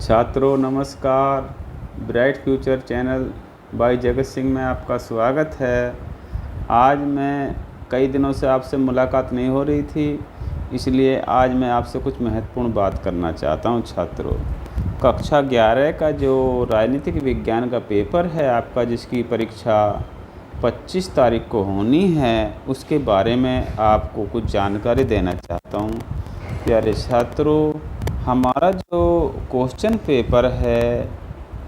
छात्रों नमस्कार। Bright future channel bye Jagat Singh में आपका स्वागत है। आज मैं कई दिनों से आपसे मुलाकात नहीं हो रही थी, इसलिए आज मैं आपसे कुछ महत्वपूर्ण बात करना चाहता हूं। छात्रों, कक्षा 11 का जो राजनीतिक विज्ञान का पेपर है आपका, जिसकी परीक्षा 25 तारीख को होनी है, उसके बारे में आपको कुछ जानकारी देना चाहता हूं। प्यारे छात्रों, हमारा जो क्वेश्चन पेपर है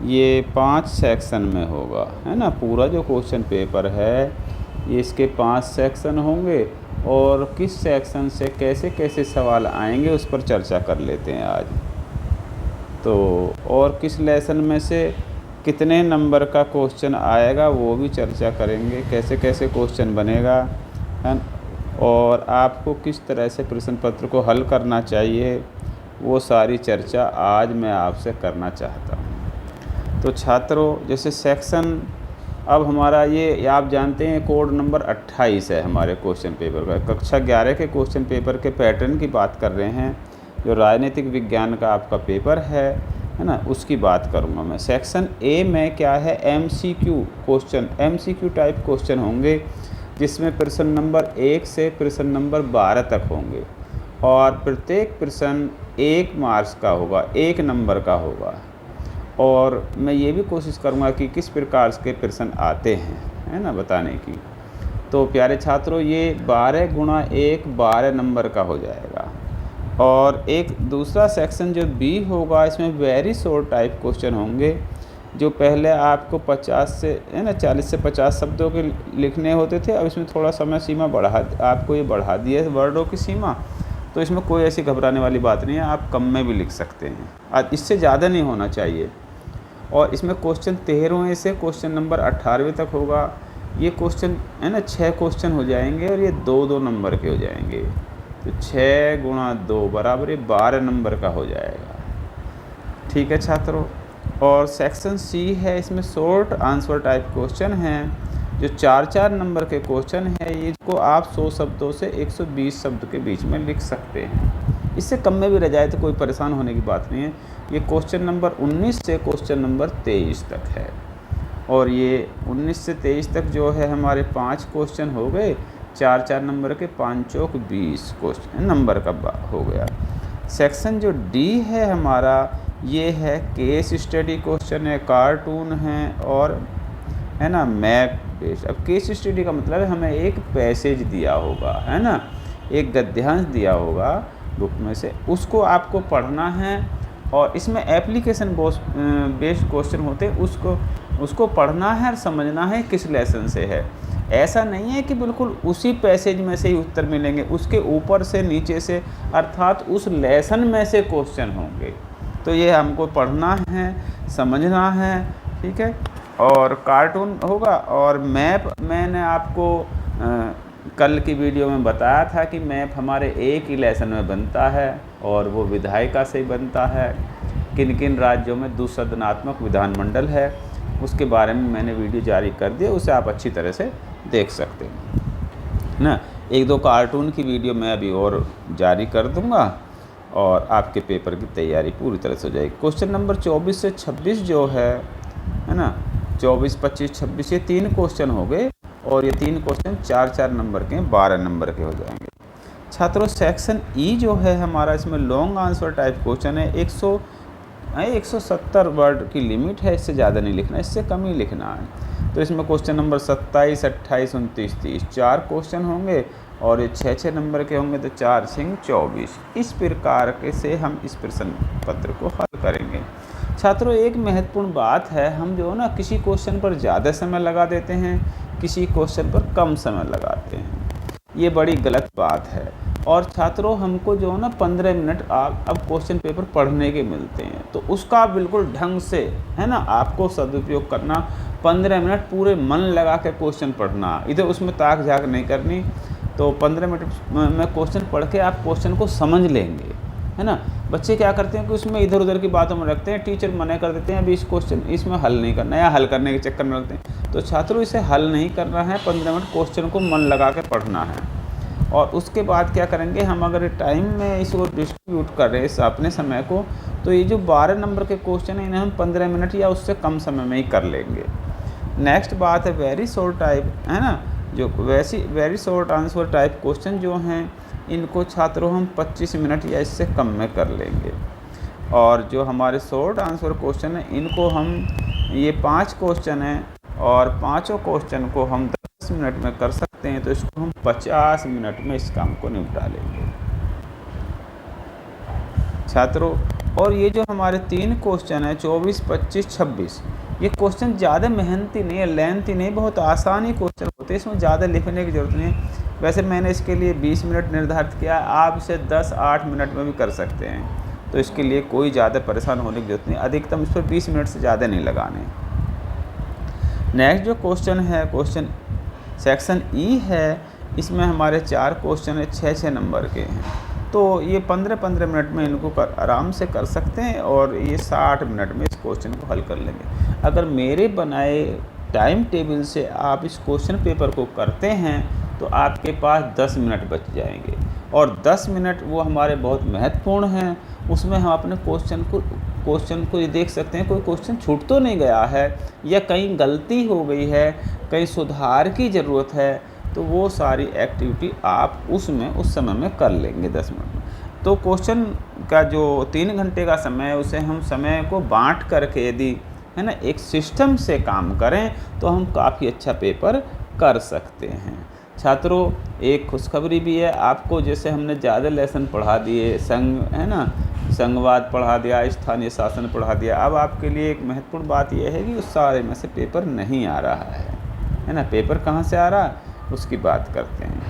ये 5 सेक्शन में होगा, है ना। पूरा जो क्वेश्चन पेपर है ये इसके 5 सेक्शन होंगे और किस सेक्शन से कैसे कैसे सवाल आएंगे उस पर चर्चा कर लेते हैं आज। तो और किस लेसन में से कितने नंबर का क्वेश्चन आएगा वो भी चर्चा करेंगे, कैसे कैसे क्वेश्चन बनेगा, है। और आपको किस तरह से प्रश्न पत्र को हल करना चाहिए, वो सारी चर्चा आज मैं आपसे करना चाहता हूँ। तो छात्रों, जैसे सेक्शन अब हमारा ये आप जानते हैं कोड नंबर 28 है हमारे क्वेश्चन पेपर का। कक्षा 11 के क्वेश्चन पेपर के पैटर्न की बात कर रहे हैं। जो राजनीतिक विज्ञान का आपका पेपर है ना, उसकी बात करूँगा मैं। सेक्शन ए में क्या है, MCQ question, MCQ type question होंगे, जिसमें प्रश्न नंबर 1 से प्रश्न नंबर 12 तक होंगे और प्रत्येक प्रश्न 1 मार्क्स का होगा, 1 नंबर का होगा। और मैं ये भी कोशिश करूँगा कि किस प्रकार के प्रश्न आते हैं, है ना, बताने की। तो प्यारे छात्रों, ये 12 गुणा 1 12 नंबर का हो जाएगा। और एक दूसरा सेक्शन जो बी होगा, इसमें वेरी शॉर्ट टाइप क्वेश्चन होंगे, जो पहले आपको 50 से, है ना, 40 से 50 शब्दों के लिखने होते थे। अब इसमें थोड़ा समय सीमा आपको ये बढ़ा दिया है वर्डों की सीमा। तो इसमें कोई ऐसी घबराने वाली बात नहीं है, आप कम में भी लिख सकते हैं, इससे ज़्यादा नहीं होना चाहिए। और इसमें क्वेश्चन 13वें से क्वेश्चन नंबर 18वें तक होगा। ये क्वेश्चन, है ना, 6 क्वेश्चन हो जाएंगे और ये 2-2 नंबर के हो जाएंगे। तो 6 गुणा 2 बराबर ये 12 नंबर का हो जाएगा। ठीक है छात्रों। और सेक्शन सी है, इसमें शॉर्ट आंसर टाइप क्वेश्चन हैं, जो 4-4 नंबर के क्वेश्चन है। इसको आप 100 शब्दों से 120 शब्द के बीच में लिख सकते हैं। इससे कम में भी रह जाए तो कोई परेशान होने की बात नहीं है। ये क्वेश्चन नंबर 19 से क्वेश्चन नंबर 23 तक है। और ये 19 से 23 तक जो है हमारे 5 क्वेश्चन हो गए, 4-4 नंबर के, 5 चौक 20 क्वेश्चन नंबर का हो गया। सेक्शन जो डी है हमारा, ये है केस स्टडी क्वेश्चन है, कार्टून है और, है ना, मैप बेस्ड। अब केस स्टडी का मतलब है हमें एक पैसेज दिया होगा, है ना, एक गद्यांश दिया होगा बुक में से, उसको आपको पढ़ना है। और इसमें एप्लीकेशन बेस्ड क्वेश्चन होते हैं, उसको पढ़ना है और समझना है किस लेसन से है। ऐसा नहीं है कि बिल्कुल उसी पैसेज में से ही उत्तर मिलेंगे, उसके ऊपर से नीचे से, अर्थात उस लेसन में से क्वेश्चन होंगे। तो ये हमको पढ़ना है, समझना है, ठीक है। और कार्टून होगा। और मैप मैंने आपको कल की वीडियो में बताया था कि मैप हमारे एक ही लेसन में बनता है और वो विधायिका से ही बनता है। किन किन राज्यों में दुसदनात्मक विधानमंडल है, उसके बारे में मैंने वीडियो जारी कर दिया, उसे आप अच्छी तरह से देख सकते हैं ना। 1-2 कार्टून की वीडियो मैं अभी और जारी कर दूंगा और आपके पेपर की तैयारी पूरी तरह से हो जाएगी। क्वेश्चन नंबर 24 से 26 जो है ना, 24, 25, 26 ये 3 क्वेश्चन हो गए और ये 3 क्वेश्चन 4-4 नंबर के, 12 नंबर के हो जाएंगे। छात्रों, सेक्शन ई जो है हमारा, इसमें लॉन्ग आंसर टाइप क्वेश्चन है। 170 वर्ड की लिमिट है, इससे ज़्यादा नहीं लिखना, इससे कम ही लिखना है। तो इसमें क्वेश्चन नंबर 27, 28, 29, 30 4 क्वेश्चन होंगे और ये 6-6 नंबर के होंगे, तो 4 सिंह 24। इस प्रकार के से हम इस प्रश्न पत्र को हल करेंगे। छात्रों, एक महत्वपूर्ण बात है, हम जो है ना किसी क्वेश्चन पर ज़्यादा समय लगा देते हैं, किसी क्वेश्चन पर कम समय लगाते हैं, ये बड़ी गलत बात है। और छात्रों, हमको जो है ना 15 मिनट अब क्वेश्चन पेपर पढ़ने के मिलते हैं, तो उसका बिल्कुल ढंग से, है ना, आपको सदुपयोग करना। 15 मिनट पूरे मन लगा के क्वेश्चन पढ़ना, इधर उसमें ताक झाक नहीं करनी। तो 15 मिनट में क्वेश्चन पढ़ के आप क्वेश्चन को समझ लेंगे, है ना। बच्चे क्या करते हैं कि उसमें इधर उधर की बातों में रखते हैं, टीचर मना कर देते हैं, अभी इस क्वेश्चन इसमें हल नहीं करना, या हल करने के चक्कर में रखते हैं। तो छात्रों, इसे हल नहीं करना है, 15 मिनट क्वेश्चन को मन लगा के पढ़ना है। और उसके बाद क्या करेंगे हम, अगर टाइम में इसको डिस्ट्रीब्यूट कर रहे हैं अपने समय को, तो ये जो 12 नंबर के क्वेश्चन हैं इन्हें हम 15 मिनट या उससे कम समय में ही कर लेंगे। नेक्स्ट बात है वेरी शॉर्ट टाइप, है ना, जो very short answer type question जो हैं इनको छात्रों हम 25 मिनट या इससे कम में कर लेंगे। और जो हमारे शॉर्ट आंसर क्वेश्चन हैं इनको हम, ये 5 क्वेश्चन हैं और पाँचों क्वेश्चन को हम 10 मिनट में कर सकते हैं, तो इसको हम 50 मिनट में इस काम को निपटा लेंगे छात्रों। और ये जो हमारे 3 क्वेश्चन हैं 24, 25, 26, ये क्वेश्चन ज़्यादा मेहनती नहीं है, लेंथी नहीं, बहुत आसान ही क्वेश्चन होते हैं, इसमें ज़्यादा लिखने की ज़रूरत नहीं है। वैसे मैंने इसके लिए 20 मिनट निर्धारित किया, आप इसे 10-8 मिनट में भी कर सकते हैं, तो इसके लिए कोई ज़्यादा परेशान होने की ज़रूरत नहीं, अधिकतम इस पर 20 मिनट से ज़्यादा नहीं लगाने। नेक्स्ट जो क्वेश्चन है, क्वेश्चन सेक्शन ई है, इसमें हमारे 4 क्वेश्चन है 6-6 नंबर के हैं, तो ये 15-15 मिनट में इनको आराम से कर सकते हैं और ये 60 मिनट में इस क्वेश्चन को हल कर लेंगे। अगर मेरे बनाए टाइम टेबल से आप इस क्वेश्चन पेपर को करते हैं तो आपके पास 10 मिनट बच जाएंगे, और 10 मिनट वो हमारे बहुत महत्वपूर्ण हैं। उसमें हम अपने क्वेश्चन को ये देख सकते हैं कोई क्वेश्चन छूट तो नहीं गया है या कहीं गलती हो गई है, कहीं सुधार की ज़रूरत है, तो वो सारी एक्टिविटी आप उसमें उस समय में कर लेंगे 10 मिनट में। तो क्वेश्चन का जो 3 घंटे का समय है उसे हम समय को बांट करके यदि, है ना, एक सिस्टम से काम करें तो हम काफ़ी अच्छा पेपर कर सकते हैं छात्रों। एक खुशखबरी भी है आपको, जैसे हमने ज़्यादा लेसन पढ़ा दिए, है ना, संघवाद पढ़ा दिया, स्थानीय शासन पढ़ा दिया, अब आपके लिए एक महत्वपूर्ण बात यह है कि उस सारे में से पेपर नहीं आ रहा है ना। पेपर कहाँ से आ रहा है उसकी बात करते हैं।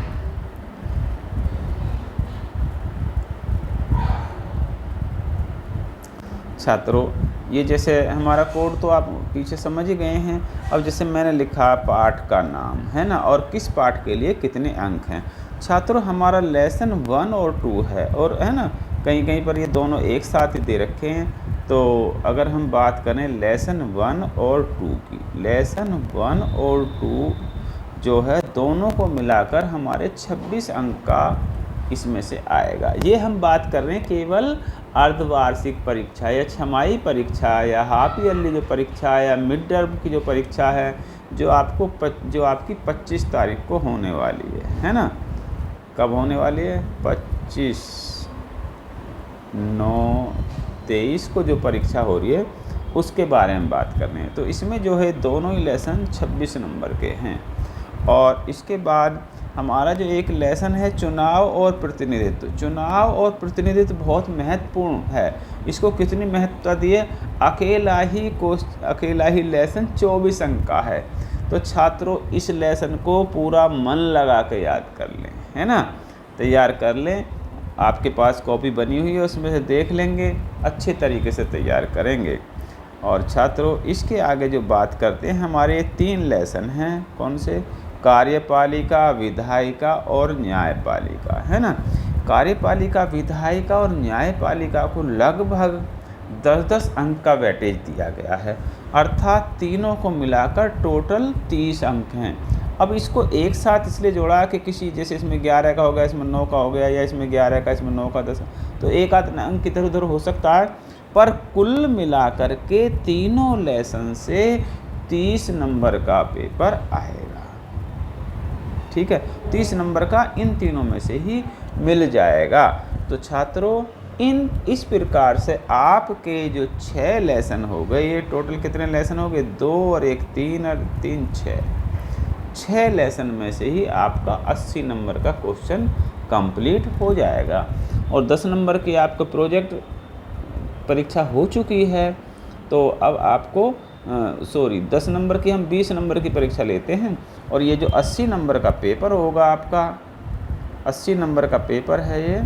छात्रों ये जैसे हमारा कोड तो आप पीछे समझ ही गए हैं। अब जैसे मैंने लिखा पाठ का नाम, है ना, और किस पाठ के लिए कितने अंक हैं। छात्रों हमारा लेसन 1 और 2 है, और है ना कहीं कहीं पर ये दोनों एक साथ ही दे रखे हैं। तो अगर हम बात करें लेसन 1 और 2 की, लेसन 1 और 2 जो है दोनों को मिलाकर हमारे 26 अंक का इसमें से आएगा। ये हम बात कर रहे हैं केवल अर्धवार्षिक परीक्षा या छमाही परीक्षा या हाफ ईयरली जो परीक्षा या मिड टर्म की जो परीक्षा है, जो आपकी 25 तारीख को होने वाली है ना। कब होने वाली है? 25/9/23 को जो परीक्षा हो रही है उसके बारे में बात कर रहे हैं। तो इसमें जो है दोनों ही लेसन 26 नंबर के हैं। और इसके बाद हमारा जो एक लेसन है चुनाव और प्रतिनिधित्व। चुनाव और प्रतिनिधित्व बहुत महत्वपूर्ण है। इसको कितनी महत्वता दी है? अकेला ही लेसन 24 अंक का है। तो छात्रों इस लेसन को पूरा मन लगा के याद कर लें, है ना, तैयार कर लें। आपके पास कॉपी बनी हुई है, उसमें से देख लेंगे, अच्छे तरीके से तैयार करेंगे। और छात्रों इसके आगे जो बात करते हैं, हमारे 3 लेसन हैं। कौन से? कार्यपालिका, विधायिका और न्यायपालिका, है ना। कार्यपालिका, विधायिका और न्यायपालिका को लगभग 10-10 अंक का वेटेज दिया गया है, अर्थात तीनों को मिलाकर टोटल 30 अंक हैं। अब इसको एक साथ इसलिए जोड़ा कि किसी, जैसे इसमें 11 का हो गया, इसमें 9 का हो गया, या इसमें 11 का, इसमें 9 का, 10, तो एक आध अंक इधर उधर हो सकता है, पर कुल मिलाकर के तीनों लेसन से 30 नंबर का पेपर आएगा। ठीक है, 30 नंबर का इन तीनों में से ही मिल जाएगा। तो छात्रों इस प्रकार से आपके जो 6 लेसन हो गए, ये टोटल कितने लेसन हो गए? 2 और 1 3 और 3 6 लेसन में से ही आपका 80 नंबर का क्वेश्चन कंप्लीट हो जाएगा। और 10 नंबर की आपका प्रोजेक्ट परीक्षा हो चुकी है, तो अब आपको 10 नंबर की हम 20 नंबर की परीक्षा लेते हैं। और ये जो 80 नंबर का पेपर होगा आपका, 80 नंबर का पेपर है ये,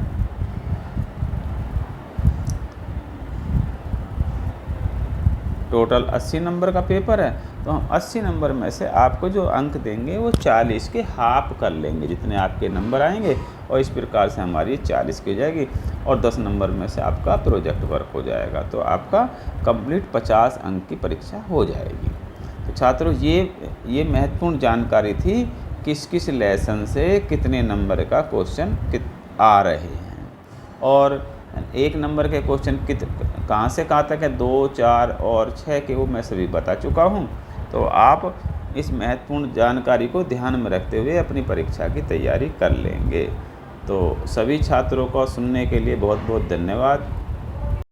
टोटल 80 नंबर का पेपर है। तो हम 80 नंबर में से आपको जो अंक देंगे वो 40 के हाफ कर लेंगे, जितने आपके नंबर आएंगे, और इस प्रकार से हमारी 40 की हो जाएगी। और 10 नंबर में से आपका प्रोजेक्ट वर्क हो जाएगा, तो आपका कंप्लीट 50 अंक की परीक्षा हो जाएगी। तो छात्रों ये महत्वपूर्ण जानकारी थी, किस किस लेसन से कितने नंबर का क्वेश्चन आ रहे हैं, और 1 नंबर के क्वेश्चन कहाँ से कहाँ तक है 2, 4 और 6 के वो मैं सभी बता चुका हूँ। तो आप इस महत्वपूर्ण जानकारी को ध्यान में रखते हुए अपनी परीक्षा की तैयारी कर लेंगे। तो सभी छात्रों को सुनने के लिए बहुत बहुत धन्यवाद।